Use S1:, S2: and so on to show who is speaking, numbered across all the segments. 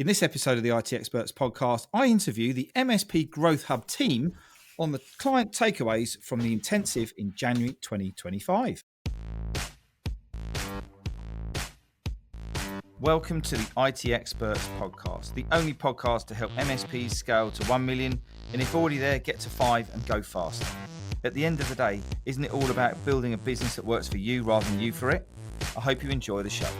S1: In this episode of the IT Experts podcast, I interview the MSP Growth Hub team on the client takeaways from the intensive in January 2025. Welcome to the IT Experts podcast, the only podcast to help MSPs scale to 1 million, and if already there, get to 5 and go faster. At the end of the day, isn't it all about building a business that works for you rather than you for it? I hope you enjoy the show.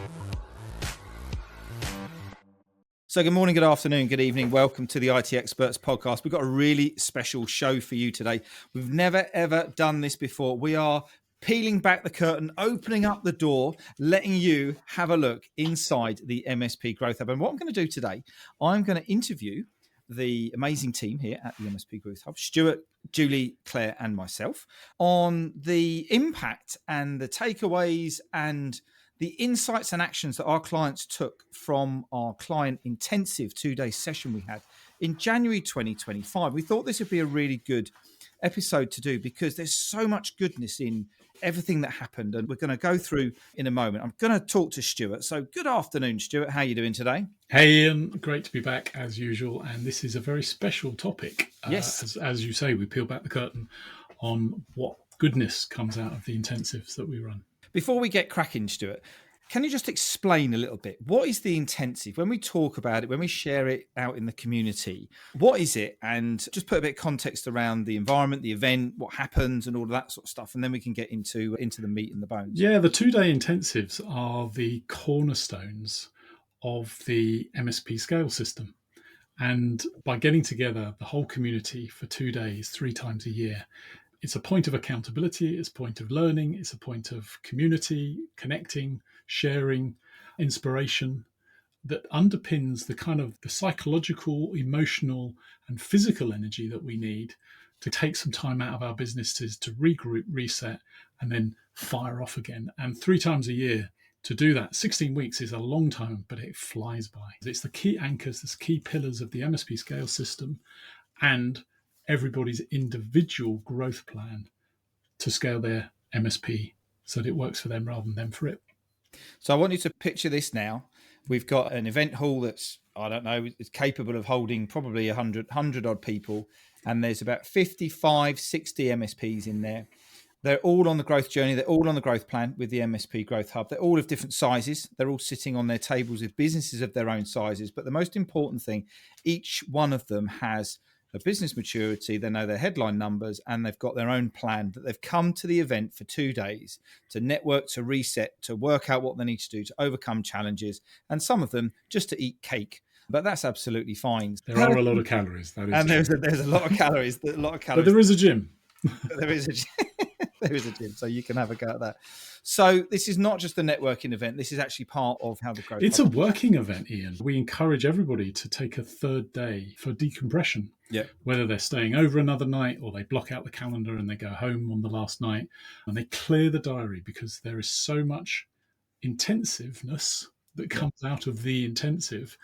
S1: So good morning, good afternoon, good evening. Welcome to the IT Experts podcast. We've got a really special show for you today. We've never, ever done this before. We are peeling back the curtain, opening up the door, letting you have a look inside the MSP Growth Hub. And what I'm going to do today, I'm going to interview the amazing team here at the MSP Growth Hub, Stuart, Julie, Clare, and myself, on the impact and the takeaways and the insights and actions that our clients took from our client intensive 2-day session we had in January 2025. We thought this would be a really good episode to do because there's so much goodness in everything that happened, and we're going to go through in a moment. I'm going to talk to Stuart. So good afternoon, Stuart. How are you doing today?
S2: Hey, Ian. Great to be back as usual. And this is a very special topic.
S1: Yes.
S2: As you say, we peel back the curtain on what goodness comes out of the intensives that we run.
S1: Before we get cracking, Stuart, can you just explain a little bit? What is the intensive? When we talk about it, when we share it out in the community, what is it? And just put a bit of context around the environment, the event, what happens and all of that sort of stuff. And then we can get into the meat and the bones.
S2: Yeah, the 2-day intensives are the cornerstones of the MSP scale system. And by getting together the whole community for 2 days, 3 times a year, it's a point of accountability, it's a point of learning, it's a point of community, connecting, sharing, inspiration that underpins the kind of the psychological, emotional, and physical energy that we need to take some time out of our businesses to regroup, reset, and then fire off again. And 3 times a year to do that, 16 weeks is a long time, but it flies by. It's the key anchors, the key pillars of the MSP scale system, and everybody's individual growth plan to scale their MSP so that it works for them rather than them for it.
S1: So I want you to picture this now. We've got an event hall that's, I don't know, is capable of holding probably 100 odd people. And there's about 55, 60 MSPs in there. They're all on the growth journey. They're all on the growth plan with the MSP Growth Hub. They're all of different sizes. They're all sitting on their tables with businesses of their own sizes. But the most important thing, each one of them has a business maturity, they know their headline numbers, and they've got their own plan that they've come to the event for 2 days to network, to reset, to work out what they need to do to overcome challenges, and some of them just to eat cake. But that's absolutely fine.
S2: There are a lot of calories. That is
S1: and there's a lot of calories.
S2: But there is a gym.
S1: There is a gym. There is a gym, so you can have a go at that. So this is not just a networking event. This is actually part of how the growth.
S2: It's a working event, Ian. We encourage everybody to take a 3rd day for decompression.
S1: Yeah.
S2: Whether they're staying over another night or they block out the calendar and they go home on the last night and they clear the diary because there is so much intensiveness that comes out of the intensive.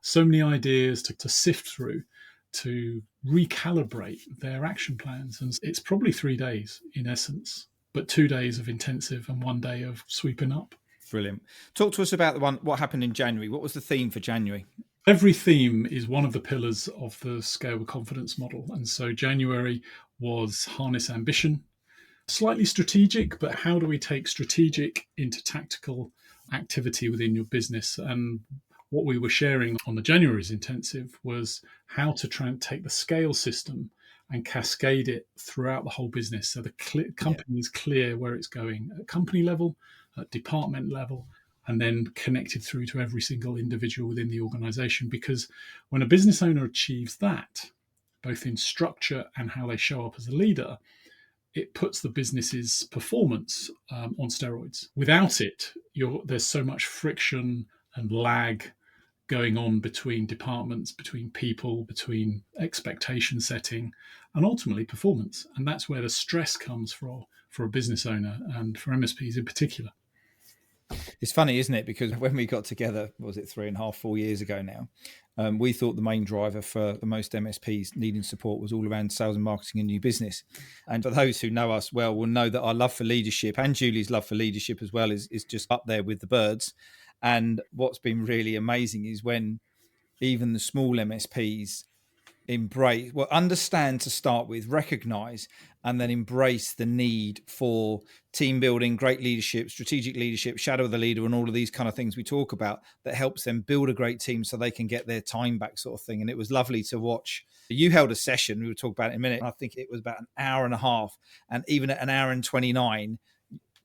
S2: So many ideas to sift through, to recalibrate their action plans. And it's probably 3 days in essence, but 2 days of intensive and 1 day of sweeping up.
S1: Brilliant. Talk to us about what happened in January. What was the theme for January?
S2: Every theme is one of the pillars of the Scale with Confidence model. And so January was harness ambition, slightly strategic, but how do we take strategic into tactical activity within your business? And what we were sharing on the January's intensive was how to take the scale system and cascade it throughout the whole business. So the company is clear where it's going at company level, at department level, and then connected through to every single individual within the organization. Because when a business owner achieves that, both in structure and how they show up as a leader, it puts the business's performance on steroids. Without it, there's so much friction and lag going on between departments, between people, between expectation setting, and ultimately performance. And that's where the stress comes for a business owner and for MSPs in particular.
S1: It's funny, isn't it? Because when we got together, was it 3.5, 4 years ago now, we thought the main driver for the most MSPs needing support was all around sales and marketing and new business. And for those who know us well will know that our love for leadership and Julie's love for leadership as well is just up there with the birds. And what's been really amazing is when even the small MSPs understand to start with, recognize, and then embrace the need for team building, great leadership, strategic leadership, shadow of the leader, and all of these kind of things we talk about that helps them build a great team so they can get their time back, sort of thing. And it was lovely to watch. You held a session, we will talk about it in a minute. I think it was about an hour and a half, and even at an hour and 29,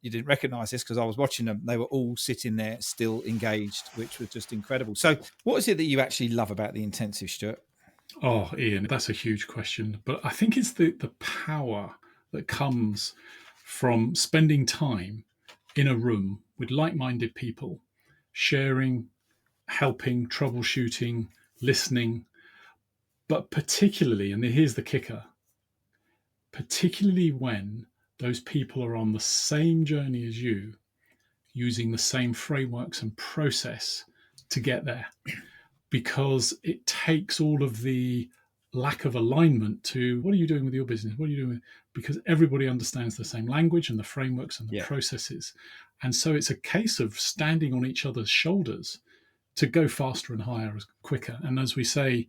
S1: you didn't recognize this because I was watching them. They were all sitting there still engaged, which was just incredible. So what is it that you actually love about the intensive, Stuart?
S2: Oh, Ian, that's a huge question. But I think it's the power that comes from spending time in a room with like-minded people, sharing, helping, troubleshooting, listening. But particularly, and here's the kicker, particularly when those people are on the same journey as you, using the same frameworks and process to get there. Because it takes all of the lack of alignment to what are you doing with your business? What are you doing? Because everybody understands the same language and the frameworks and the processes. And so it's a case of standing on each other's shoulders to go faster and higher, quicker. And as we say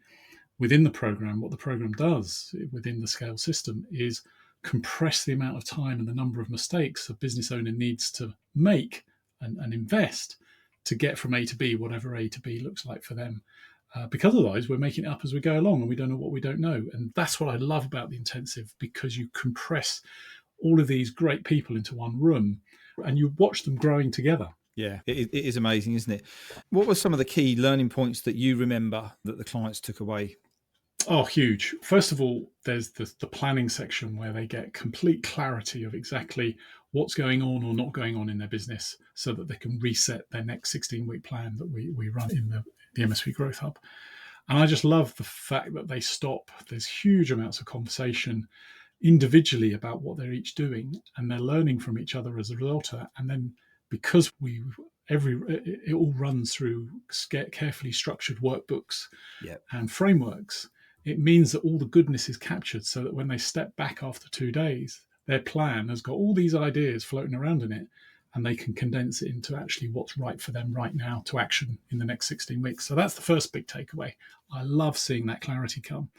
S2: within the program, what the program does within the scale system is compress the amount of time and the number of mistakes a business owner needs to make and invest to get from A to B, whatever A to B looks like for them. Because otherwise we're making it up as we go along and we don't know what we don't know. And that's what I love about the intensive, because you compress all of these great people into one room and you watch them growing together.
S1: Yeah, it is amazing, isn't it? What were some of the key learning points that you remember that the clients took away?
S2: Oh, huge. First of all, there's the planning section where they get complete clarity of exactly what's going on or not going on in their business so that they can reset their next 16-week plan that we run in the MSP Growth Hub. And I just love the fact that they stop. There's huge amounts of conversation individually about what they're each doing, and they're learning from each other as a result of that. And then because it all runs through carefully structured workbooks and frameworks, it means that all the goodness is captured so that when they step back after 2 days, their plan has got all these ideas floating around in it, and they can condense it into actually what's right for them right now to action in the next 16 weeks. So that's the first big takeaway. I love seeing that clarity come.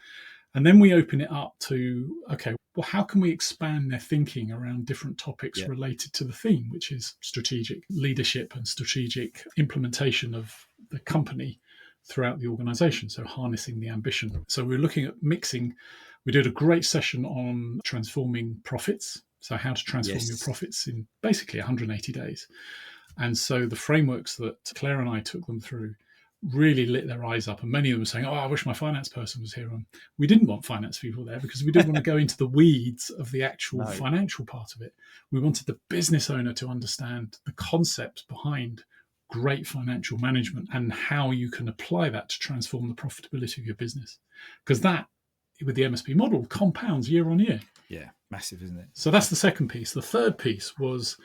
S2: And then we open it up to, okay, well, how can we expand their thinking around different topics related to the theme, which is strategic leadership and strategic implementation of the company throughout the organization, so harnessing the ambition. So we're looking at mixing. We did a great session on transforming profits, so how to transform your profits in basically 180 days. And so the frameworks that Clare and I took them through really lit their eyes up, and many of them were saying, oh, I wish my finance person was here. And we didn't want finance people there because we didn't want to go into the weeds of the actual financial part of it. We wanted the business owner to understand the concepts behind great financial management and how you can apply that to transform the profitability of your business. Because that, with the MSP model, compounds year on year.
S1: Yeah, massive, isn't it?
S2: So that's the second piece. The third piece was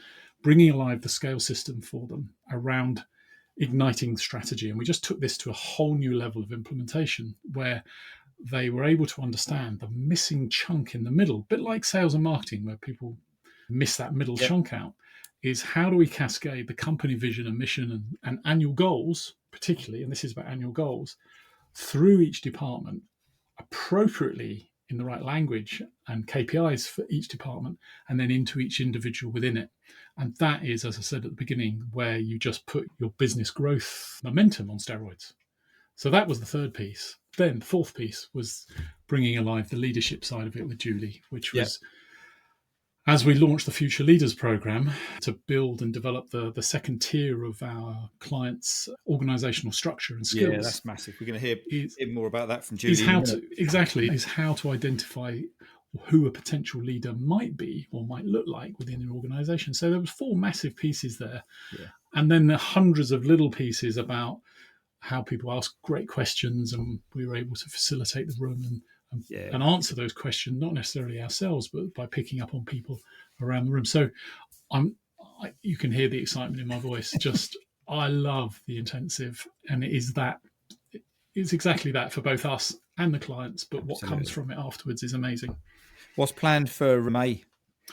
S2: bringing alive the scale system for them around igniting strategy. And we just took this to a whole new level of implementation where they were able to understand the missing chunk in the middle, a bit like sales and marketing, where people miss that middle chunk out, is how do we cascade the company vision and mission and annual goals, particularly, and this is about annual goals, through each department appropriately in the right language and KPIs for each department, and then into each individual within it. And that is, as I said at the beginning, where you just put your business growth momentum on steroids. So that was the third piece. Then the fourth piece was bringing alive the leadership side of it with Julie, which was as we launched the Future Leaders program to build and develop the second tier of our clients' organizational structure and skills.
S1: Yeah, that's massive. We're going to hear more about that from Julie.
S2: Is how to identify who a potential leader might be or might look like within an organization. So there was 4 massive pieces there. Yeah. And then the hundreds of little pieces about how people ask great questions, and we were able to facilitate the room and answer those questions, not necessarily ourselves, but by picking up on people around the room. So you can hear the excitement in my voice. Just, I love the intensive, and it's exactly that for both us and the clients, but what comes from it afterwards is amazing.
S1: What's planned for May?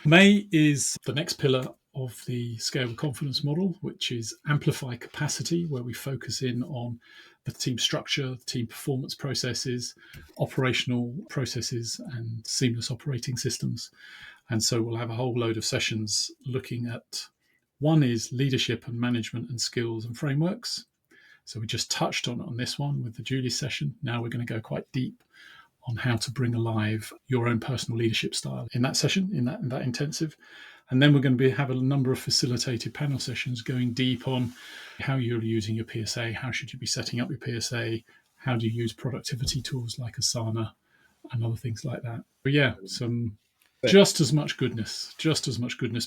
S2: May is the next pillar of the scale of confidence model, which is amplify capacity, where we focus in on the team structure, team performance processes, operational processes, and seamless operating systems. And so we'll have a whole load of sessions looking at, one is leadership and management and skills and frameworks. So we just touched on this one with the Julie session. Now we're going to go quite deep on how to bring alive your own personal leadership style in that session, in that intensive. And then we're going to have a number of facilitated panel sessions going deep on how you're using your PSA, how should you be setting up your PSA, how do you use productivity tools like Asana and other things like that. But yeah, just as much goodness,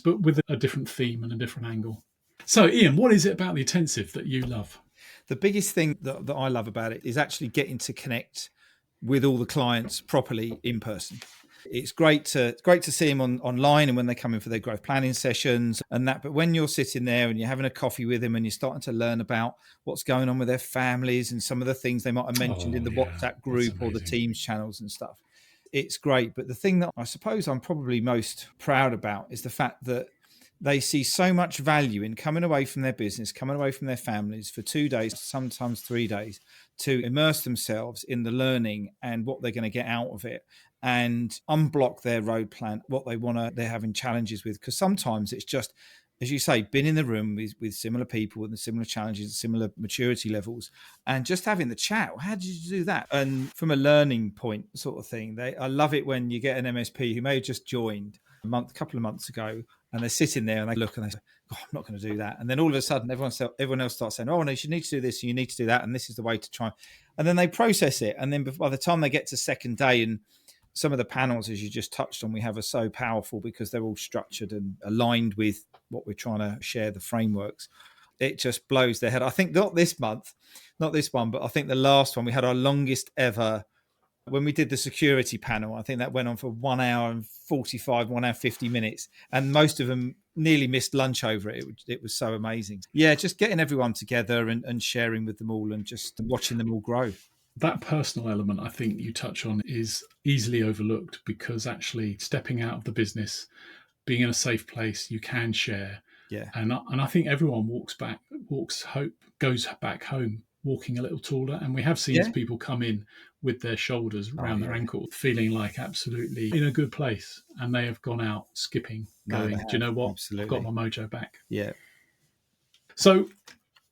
S2: but with a different theme and a different angle. So Ian, what is it about the intensive that you love?
S1: The biggest thing that I love about it is actually getting to connect with all the clients properly in person. It's great to see them online and when they come in for their growth planning sessions and that. But when you're sitting there and you're having a coffee with them and you're starting to learn about what's going on with their families and some of the things they might have mentioned in the WhatsApp group or the Teams channels and stuff, it's great. But the thing that I suppose I'm probably most proud about is the fact that they see so much value in coming away from their business, coming away from their families for 2 days, sometimes 3 days, to immerse themselves in the learning and what they're going to get out of it and unblock their road plan, what they're having challenges with. Because sometimes it's just, as you say, been in the room with similar people with similar challenges, similar maturity levels, and just having the chat. How did you do that? And from a learning point sort of thing, I love it when you get an MSP who may have just joined a couple of months ago, and they're sitting there and they look and they say, oh, I'm not going to do that. And then all of a sudden, everyone else starts saying, oh, no, you need to do this, and you need to do that, and this is the way to try. And then they process it. And then by the time they get to second day, and some of the panels, as you just touched on, we have are so powerful because they're all structured and aligned with what we're trying to share, the frameworks. It just blows their head. I think not this one, but I think the last one, we had our longest ever. When we did the security panel, I think that went on for 1 hour and 45, 1 hour 50 minutes. And most of them nearly missed lunch over it. It was so amazing. Yeah, just getting everyone together and sharing with them all and just watching them all grow.
S2: That personal element, I think you touch on, is easily overlooked because actually stepping out of the business, being in a safe place, you can share.
S1: Yeah.
S2: And I think everyone goes back home walking a little taller. And we have seen people come in with their shoulders around their ankle, feeling like absolutely in a good place. And they have gone out skipping, going, do you know what?
S1: Absolutely.
S2: I've got my mojo back.
S1: Yeah.
S2: So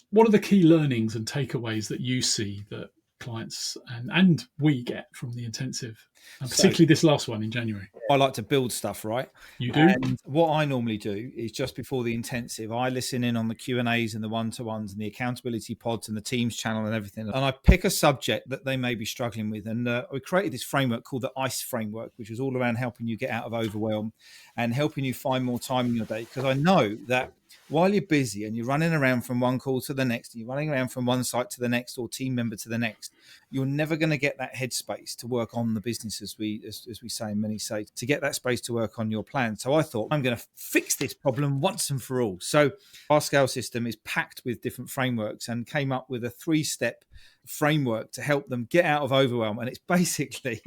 S2: what are the key learnings and takeaways that you see that clients and we get from the intensive, and particularly this last one in January?
S1: I like to build stuff, right?
S2: You do?
S1: And what I normally do is just before the intensive, I listen in on the Q&As and the one-to-ones and the accountability pods and the Teams channel and everything. And I pick a subject that they may be struggling with. And we created this framework called the ICE framework, which is all around helping you get out of overwhelm and helping you find more time in your day. Because I know that while you're busy and you're running around from one call to the next, and you're running around from one site to the next or team member to the next, you're never going to get that headspace to work on the business, as we say, and many say, to get that space to work on your plan. So I thought, I'm going to fix this problem once and for all. So our scale system is packed with different frameworks and came up with a 3-step framework to help them get out of overwhelm. And it's basically...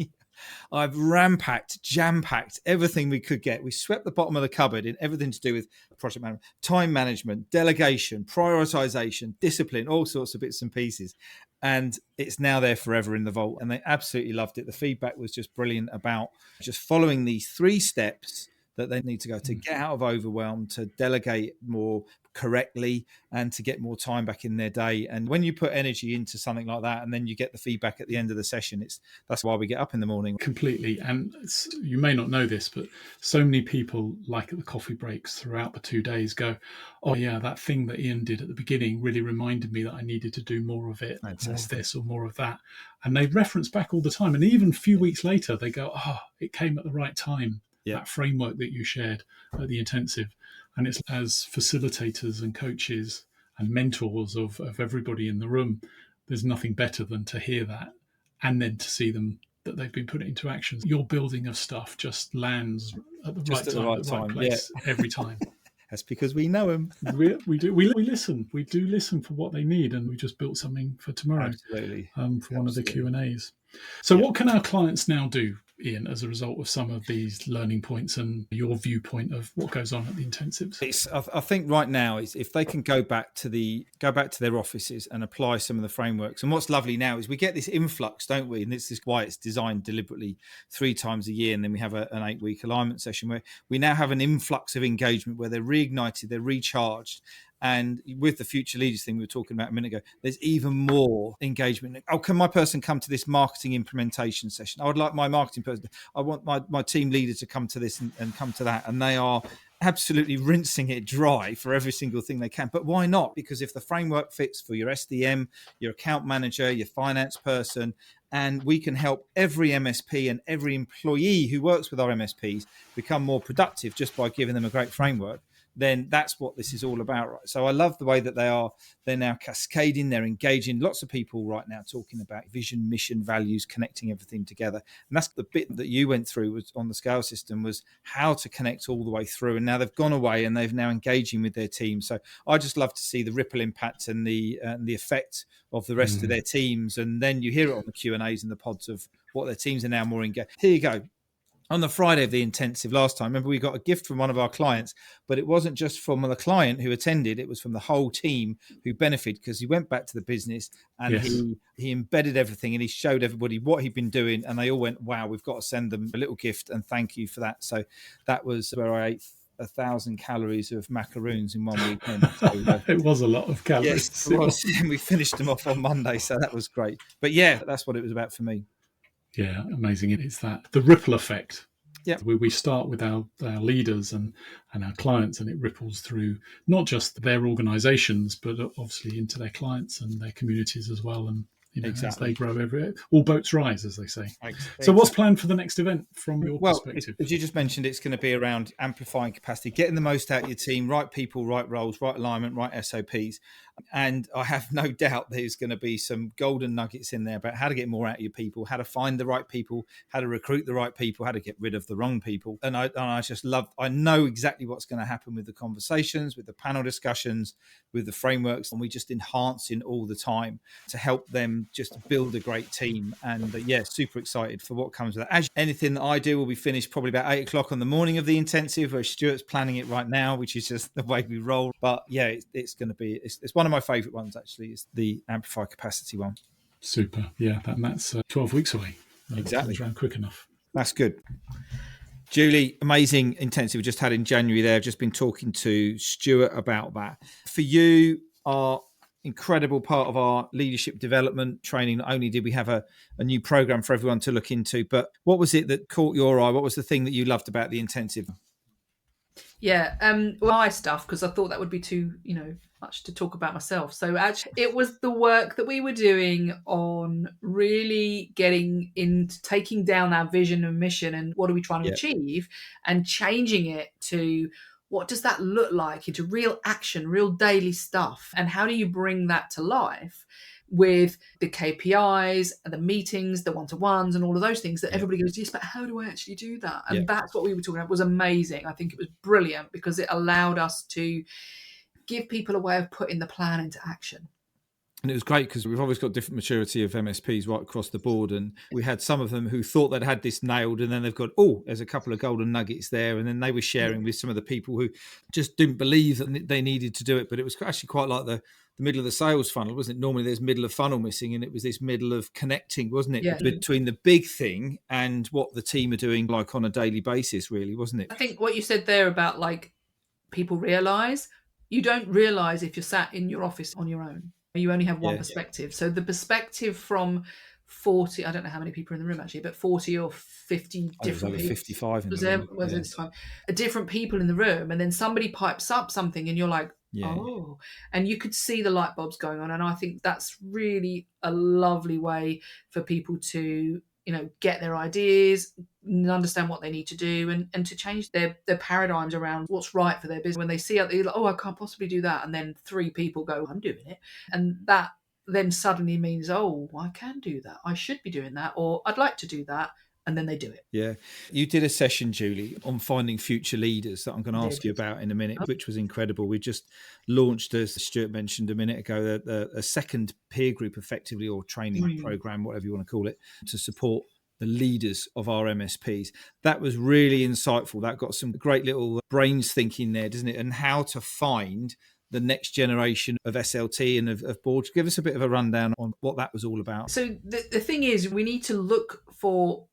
S1: I've jam-packed everything we could get. We swept the bottom of the cupboard in everything to do with project management, time management, delegation, prioritization, discipline, all sorts of bits and pieces. And it's now there forever in the vault. And they absolutely loved it. The feedback was just brilliant about just following these 3 steps that they need to go to get out of overwhelm, to delegate more correctly, and to get more time back in their day. And when you put energy into something like that, and then you get the feedback at the end of the session, that's why we get up in the morning.
S2: Completely. And you may not know this, but so many people, like at the coffee breaks throughout the 2 days, go, oh yeah, that thing that Ian did at the beginning really reminded me that I needed to do more of it,
S1: Fantastic.
S2: More of this or more of that. And they reference back all the time. And even a few weeks later, they go, oh, it came at the right time. That framework that you shared at the intensive. And it's as facilitators and coaches and mentors of everybody in the room, there's nothing better than to hear that and then to see them that they've been put into action. Your building of stuff just lands at the right time, at the right place every time.
S1: That's because we know them.
S2: We do. We listen. We do listen for what they need, and we just built something for tomorrow.
S1: Absolutely.
S2: For one of the Q&As. So what can our clients now do Ian, as a result of some of these learning points and your viewpoint of what goes on at the intensives?
S1: I think right now is if they can go back to their offices and apply some of the frameworks. And what's lovely now is we get this influx, don't we? And this is why it's designed deliberately 3 times a year. And then we have an 8-week alignment session where we now have an influx of engagement where they're reignited, they're recharged. And with the future leaders thing we were talking about a minute ago, there's even more engagement. Oh, can my person come to this marketing implementation session? I would like my marketing person. I want my team leader to come to this and come to that. And they are absolutely rinsing it dry for every single thing they can. But why not? Because if the framework fits for your SDM, your account manager, your finance person, and we can help every MSP and every employee who works with our MSPs become more productive just by giving them a great framework, then that's what this is all about, right? So I love the way that they're now cascading, they're engaging. Lots of people right now talking about vision, mission, values, connecting everything together. And that's the bit that you went through was on the scale system, was how to connect all the way through. And now they've gone away and they've now engaging with their team. So I just love to see the ripple impact and the effect of the rest of their teams. And then you hear it on the Q&As and the pods of what their teams are now more engaged. Here you go. On the Friday of the intensive last time, remember we got a gift from one of our clients, but it wasn't just from the client who attended, it was from the whole team who benefited, because he went back to the business and he embedded everything and he showed everybody what he'd been doing, and they all went, wow, we've got to send them a little gift and thank you for that. So that was where I ate 1,000 calories of macaroons in one weekend. So,
S2: it was a lot of calories.
S1: Yes, it was. And we finished them off on Monday, so that was great. But yeah, that's what it was about for me.
S2: Yeah, amazing. It's that the ripple effect.
S1: Yeah,
S2: we start with our leaders and our clients, and it ripples through not just their organisations, but obviously into their clients and their communities as well. And exactly. As they grow, all boats rise, as they say. Exactly. So what's planned for the next event from your perspective?
S1: As you just mentioned, it's going to be around amplifying capacity, getting the most out of your team, right people, right roles, right alignment, right SOPs. And I have no doubt there's going to be some golden nuggets in there about how to get more out of your people, how to find the right people, how to recruit the right people, how to get rid of the wrong people. And I just love, I know exactly what's going to happen with the conversations, with the panel discussions, with the frameworks, and we just enhancing all the time to help them just build a great team. And super excited for what comes with that. As anything that I do will be finished probably about 8 o'clock on the morning of the intensive, where Stuart's planning it right now, which is just the way we roll. But yeah, it's going to be, it's one of my favourite ones actually, is the amplify capacity one.
S2: Super. Yeah, that's 12 weeks away.
S1: Exactly.
S2: Comes around quick enough.
S1: That's good. Julie, amazing intensive we just had in January there. I've just been talking to Stuart about that. For you, our incredible part of our leadership development training, not only did we have a new program for everyone to look into, but what was it that caught your eye? What was the thing that you loved about the intensive?
S3: Yeah, my stuff, because I thought that would be too, much to talk about myself. So actually, it was the work that we were doing on really getting into taking down our vision and mission and what are we trying to achieve, and changing it to what does that look like into real action, real daily stuff, and how do you bring that to life with the KPIs and the meetings, the one-to-ones and all of those things that everybody goes, yes, but how do I actually do that? And that's what we were talking about. It was amazing. I think it was brilliant because it allowed us to give people a way of putting the plan into action.
S1: And it was great because we've always got different maturity of MSPs right across the board. And we had some of them who thought they'd had this nailed, and then they've got, there's a couple of golden nuggets there. And then they were sharing with some of the people who just didn't believe that they needed to do it. But it was actually quite like the middle of the sales funnel, wasn't it? Normally there's middle of funnel missing, and it was this middle of connecting, wasn't it? Yeah. Between the big thing and what the team are doing like on a daily basis, really, wasn't it?
S3: I think what you said there about like people realise, you don't realise if you're sat in your office on your own. You only have one perspective. So the perspective from 40, I don't know how many people are in the room actually, but 40 or 50 different people.
S1: 55 in the room.
S3: Different people in the room, and then somebody pipes up something and you're like, and you could see the light bulbs going on. And I think that's really a lovely way for people to, get their ideas, understand what they need to do, and to change their paradigms around what's right for their business. When they see it, they're like, I can't possibly do that. And then 3 people go, I'm doing it. And that then suddenly means, I can do that. I should be doing that, or I'd like to do that. And then they do it.
S1: Yeah. You did a session, Julie, on finding future leaders that I'm going to ask you about in a minute, which was incredible. We just launched, as Stuart mentioned a minute ago, a second peer group effectively, or training program, whatever you want to call it, to support the leaders of our MSPs. That was really insightful. That got some great little brains thinking there, doesn't it? And how to find the next generation of SLT and of boards. Give us a bit of a rundown on what that was all about.
S3: So the thing is, we need to look for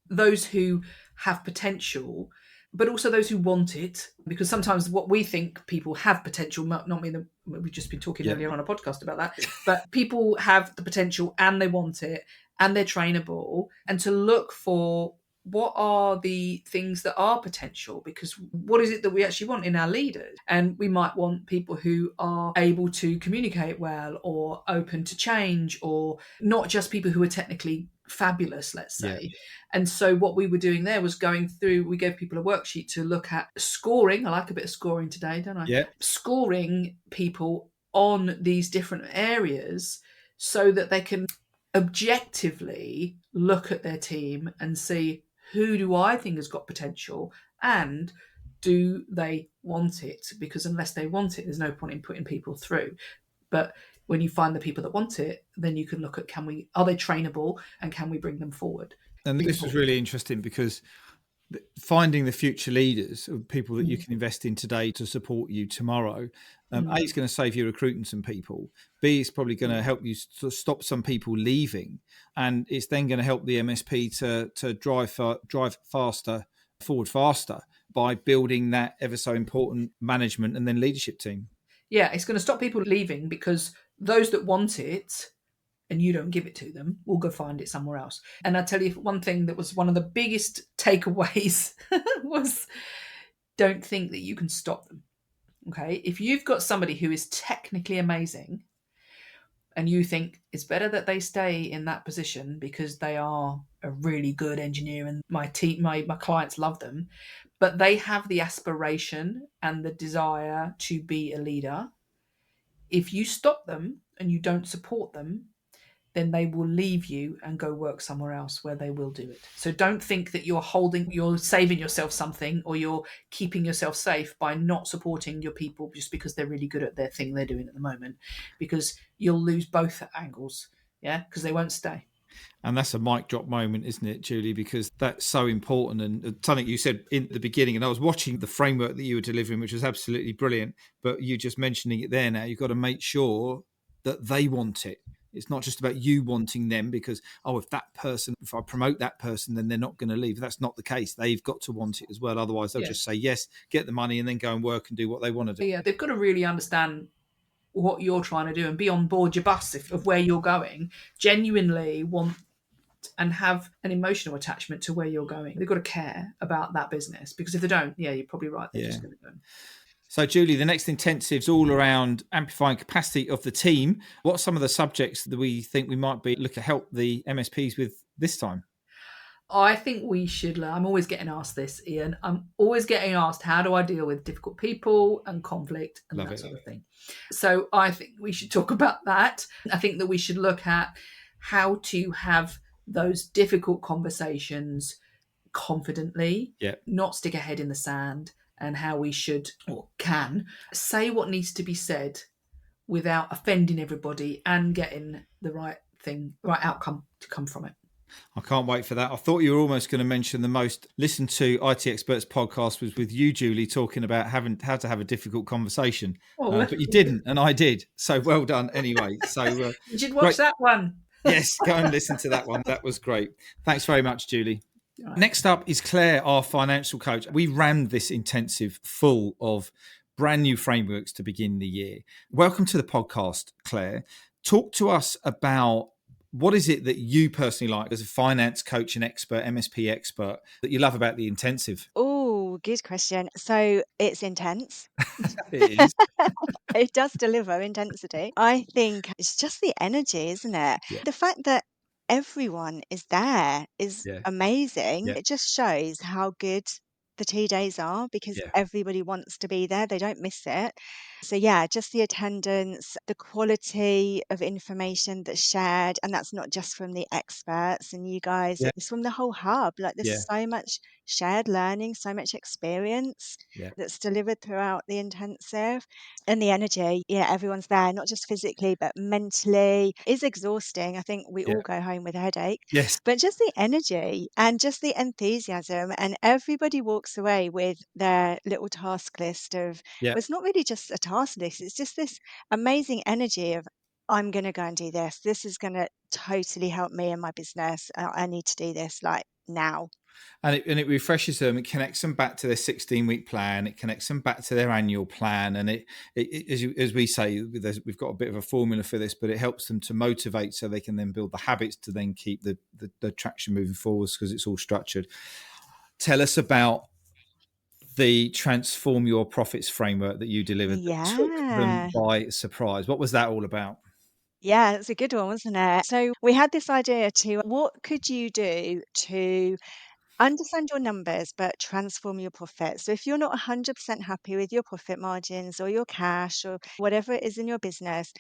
S3: those who have potential, but also those who want it, because sometimes what we think people have potential might not mean that we've just been talking earlier on a podcast about that, but people have the potential and they want it and they're trainable, and to look for what are the things that are potential, because what is it that we actually want in our leaders? And we might want people who are able to communicate well or open to change, or not just people who are technically fabulous, let's say. And so what we were doing there was going through, we gave people a worksheet to look at scoring. I like a bit of scoring today, don't I? Scoring people on these different areas so that they can objectively look at their team and see, who do I think has got potential and do they want it? Because unless they want it, there's no point in putting people through. But when you find the people that want it, then you can look at, are they trainable and can we bring them forward?
S1: And this was really interesting because finding the future leaders of people that you can invest in today to support you tomorrow, A, is going to save you recruiting some people. B, is probably going to help you to stop some people leaving. And it's then going to help the MSP to drive forward faster by building that ever so important management and then leadership team.
S3: Yeah, it's going to stop people leaving because those that want it and you don't give it to them will go find it somewhere else. And I tell you, one thing that was one of the biggest takeaways was, don't think that you can stop them. Okay, if you've got somebody who is technically amazing and you think it's better that they stay in that position because they are a really good engineer and my clients love them, but they have the aspiration and the desire to be a leader, if you stop them and you don't support them, then they will leave you and go work somewhere else where they will do it. So don't think that you're saving yourself something or you're keeping yourself safe by not supporting your people just because they're really good at their thing they're doing at the moment, because you'll lose both angles, because they won't stay.
S1: And that's a mic drop moment, isn't it, Julie? Because that's so important. And something you said in the beginning, and I was watching the framework that you were delivering, which was absolutely brilliant, but you just mentioning it there now, you've got to make sure that they want it. It's not just about you wanting them because, if I promote that person, then they're not going to leave. That's not the case. They've got to want it as well. Otherwise, they'll just say yes, get the money and then go and work and do what they want to do.
S3: Yeah, they've got to really understand what you're trying to do and be on board your bus of where you're going, genuinely want and have an emotional attachment to where you're going. They've got to care about that business, because if they don't, you're probably right. They're just going to go.
S1: So, Julie, the next intensive's all around amplifying capacity of the team. What are some of the subjects that we think we might be looking to help the MSPs with this time?
S3: I think we should learn. I'm always getting asked this, Ian. I'm always getting asked, how do I deal with difficult people and conflict and that sort of thing? So I think we should talk about that. I think that we should look at how to have those difficult conversations confidently, not stick a head in the sand, and how we should or can say what needs to be said without offending everybody and getting the right outcome to come from it.
S1: I can't wait for that. I thought you were almost going to mention the most listened to IT Experts podcast was with you, Julie, talking about how to have a difficult conversation. But you didn't, and I did. So well done anyway. So
S3: you should watch that one.
S1: Yes, go and listen to that one. That was great. Thanks very much, Julie. Right. Next up is Clare, our financial coach. We ran this intensive full of brand new frameworks to begin the year. Welcome to the podcast, Clare. Talk to us about what is it that you personally like as a finance coach and expert, MSP expert, that you love about the intensive?
S4: Oh, good question. So it's intense.
S1: It is.
S4: It does deliver intensity. I think it's just the energy, isn't it?
S1: Yeah.
S4: The fact that everyone is there is amazing.
S1: Yeah.
S4: It just shows how good the tea days are, because
S1: Yeah.
S4: everybody wants to be there. They don't miss it. So yeah, just the attendance, the quality of information that's shared, and that's not just from the experts and you guys,
S1: Yeah.
S4: it's from the whole hub. Like
S1: Yeah.
S4: there's so much shared learning, so much experience
S1: Yeah.
S4: that's delivered throughout the intensive. And the energy, yeah, everyone's there, not just physically, but mentally, is exhausting. I think we
S1: Yeah.
S4: all go home with a headache,
S1: Yes.
S4: but just the energy and just the enthusiasm, and everybody walks away with their little task list of,
S1: Yeah.
S4: well, it's not really just a task list, it's just this amazing energy of, I'm going to go and do this. This is going to totally help me in my business. I need to do this like now.
S1: And it refreshes them. It connects them back to their 16-week plan. It connects them back to their annual plan. And as we say, we've got a bit of a formula for this, but it helps them to motivate so they can then build the habits to then keep the traction moving forwards, because it's all structured. Tell us about the Transform Your Profits framework that you delivered that took them
S4: Yeah.
S1: by surprise. What was that all about?
S4: Yeah, it's a good one, wasn't it? So we had this idea to, what could you do to understand your numbers, but transform your profit? So if you're not 100% happy with your profit margins or your cash or whatever it is in your business,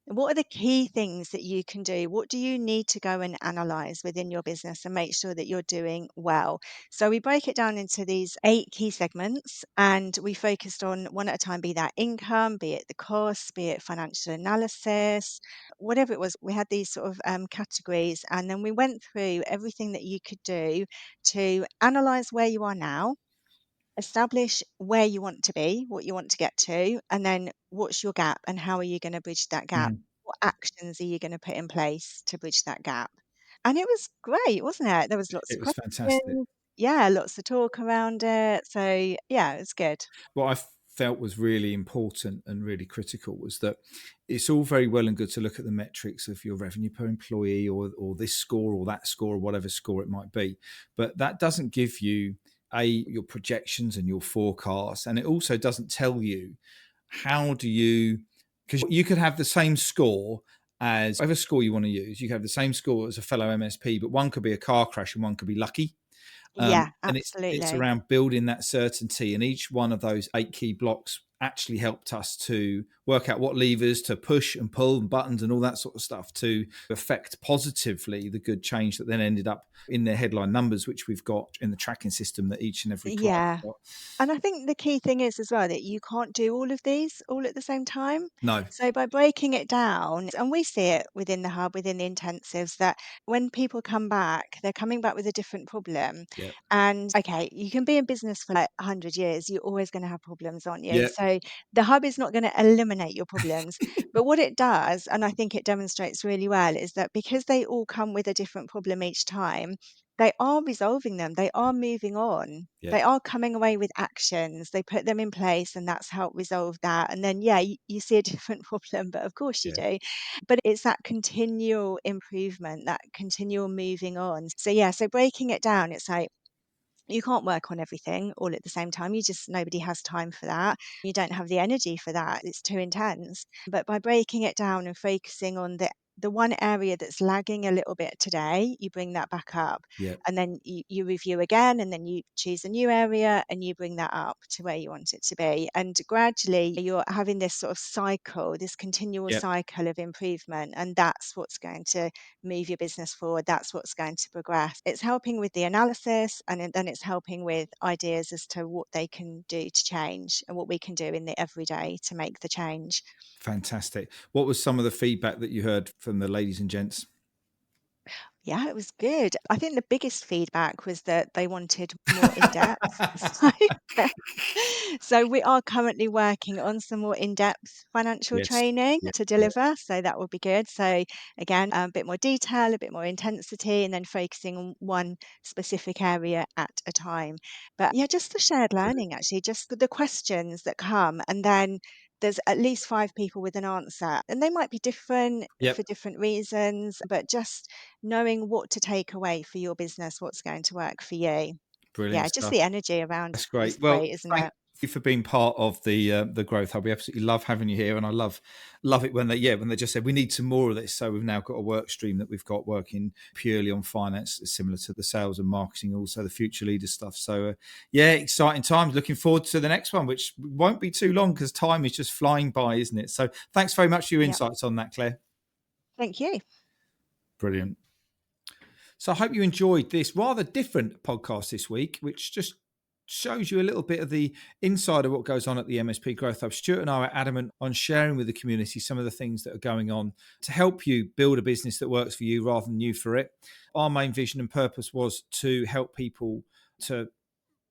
S4: what are the key things that you can do? What do you need to go and analyze within your business and make sure that you're doing well? So we break it down into these 8 key segments, and we focused on one at a time, be that income, be it the cost, be it financial analysis, whatever it was. We had these sort of categories, and then we went through everything that you could do to analyze where you are now, establish where you want to be, what you want to get to, and then what's your gap and how are you going to bridge that gap?
S1: Mhm.
S4: What actions are you going to put in place to bridge that gap? And it was great, wasn't it? There was lots of
S1: It was fantastic.
S4: questions. Yeah, lots of talk around it. So yeah, it's good.
S1: What I felt was really important and really critical was that it's all very well and good to look at the metrics of your revenue per employee or this score or that score or whatever score it might be, but that doesn't give you your projections and your forecasts, and it also doesn't tell you how do you, because you could have the same score as whatever score you want to use. You could have the same score as a fellow MSP, but one could be a car crash and one could be lucky.
S4: Yeah,
S1: And it's
S4: absolutely.
S1: around building that certainty, and each one of those 8 key blocks actually helped us to work out what levers to push and pull and buttons and all that sort of stuff to affect positively the good change that then ended up in their headline numbers, which we've got in the tracking system that each and every client
S4: Yeah.
S1: got.
S4: And I think the key thing is as well that you can't do all of these all at the same time.
S1: No.
S4: So by breaking it down, and we see it within the hub, within the intensives, that when people come back, they're coming back with a different problem.
S1: Yeah.
S4: And okay, you can be in business for like 100 years, you're always going to have problems, aren't you?
S1: Yeah.
S4: So the hub is not going to eliminate your problems. But what it does, and I think it demonstrates really well, is that because they all come with a different problem each time, they are resolving them, they are moving on.
S1: Yeah.
S4: They are coming away with actions. They put them in place, and that's helped resolve that. And then, yeah, you see a different problem, but of course you
S1: Yeah.
S4: do. But it's that continual improvement, that continual moving on. So, yeah, so breaking it down, it's like, you can't work on everything all at the same time. Nobody has time for that. You don't have the energy for that. It's too intense. But by breaking it down and focusing on the one area that's lagging a little bit today, you bring that back up.
S1: Yeah.
S4: And then you review again, and then you choose a new area and you bring that up to where you want it to be. And gradually you're having this sort of cycle, this continual
S1: Yeah.
S4: cycle of improvement. And that's what's going to move your business forward. That's what's going to progress. It's helping with the analysis, and then it's helping with ideas as to what they can do to change and what we can do in the everyday to make the change.
S1: Fantastic. What was some of the feedback that you heard from the ladies and gents?
S4: Yeah, it was good. I think the biggest feedback was that they wanted more in depth. So we are currently working on some more in-depth financial
S1: Yes.
S4: training
S1: Yeah.
S4: to
S1: Yeah.
S4: deliver. So that will be good. So again, a bit more detail, a bit more intensity, and then focusing on one specific area at a time. But yeah, just the shared
S1: Brilliant.
S4: learning, actually, just the questions that come, and then there's at least 5 people with an answer, and they might be different
S1: Yep.
S4: for different reasons, but just knowing what to take away for your business, what's going to work for you.
S1: Brilliant
S4: Yeah, just
S1: stuff.
S4: the energy around
S1: That's
S4: it is
S1: great. Well,
S4: great, isn't it?
S1: for being part of the Growth Hub. We absolutely love having you here, and I love it when they just said we need some more of this. So we've now got a work stream that we've got working purely on finance, similar to the sales and marketing, also the future leader stuff. So exciting times. Looking forward to the next one, which won't be too long because time is just flying by, isn't it? So thanks very much for your insights on that, Claire.
S4: Thank you.
S1: Brilliant. So I hope you enjoyed this rather different podcast this week, which just shows you a little bit of the inside of what goes on at the MSP Growth Hub. Stuart and I are adamant on sharing with the community some of the things that are going on to help you build a business that works for you rather than you for it. Our main vision and purpose was to help people to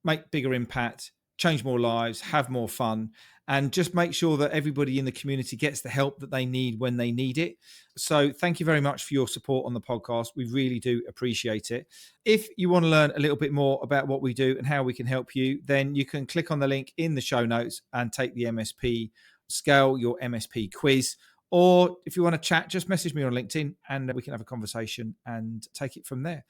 S1: make bigger impact, change more lives, have more fun, and just make sure that everybody in the community gets the help that they need when they need it. So thank you very much for your support on the podcast. We really do appreciate it. If you want to learn a little bit more about what we do and how we can help you, then you can click on the link in the show notes and take the MSP Scale Your MSP quiz. Or if you want to chat, just message me on LinkedIn and we can have a conversation and take it from there.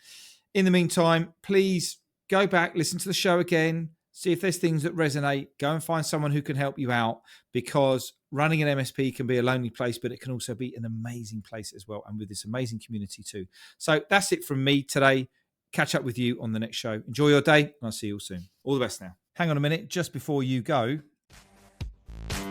S1: In the meantime, please go back, listen to the show again, see if there's things that resonate. Go and find someone who can help you out, because running an MSP can be a lonely place, but it can also be an amazing place as well, and with this amazing community too. So that's it from me today. Catch up with you on the next show. Enjoy your day, and I'll see you all soon. All the best now. Hang on a minute, just before you go.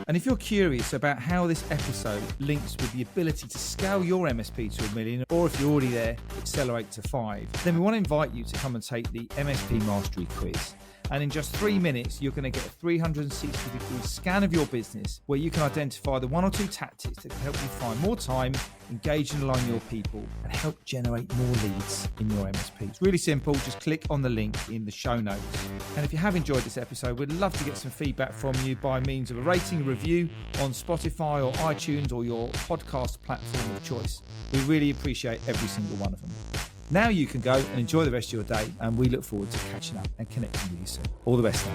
S1: And if you're curious about how this episode links with the ability to scale your MSP to 1 million, or if you're already there, accelerate to 5, then we want to invite you to come and take the MSP Mastery Quiz. And in just 3 minutes, you're going to get a 360-degree scan of your business where you can identify the 1 or 2 tactics that can help you find more time, engage and align your people, and help generate more leads in your MSP. It's really simple. Just click on the link in the show notes. And if you have enjoyed this episode, we'd love to get some feedback from you by means of a rating and review on Spotify or iTunes or your podcast platform of choice. We really appreciate every single one of them. Now you can go and enjoy the rest of your day, and we look forward to catching up and connecting with you soon. All the best now.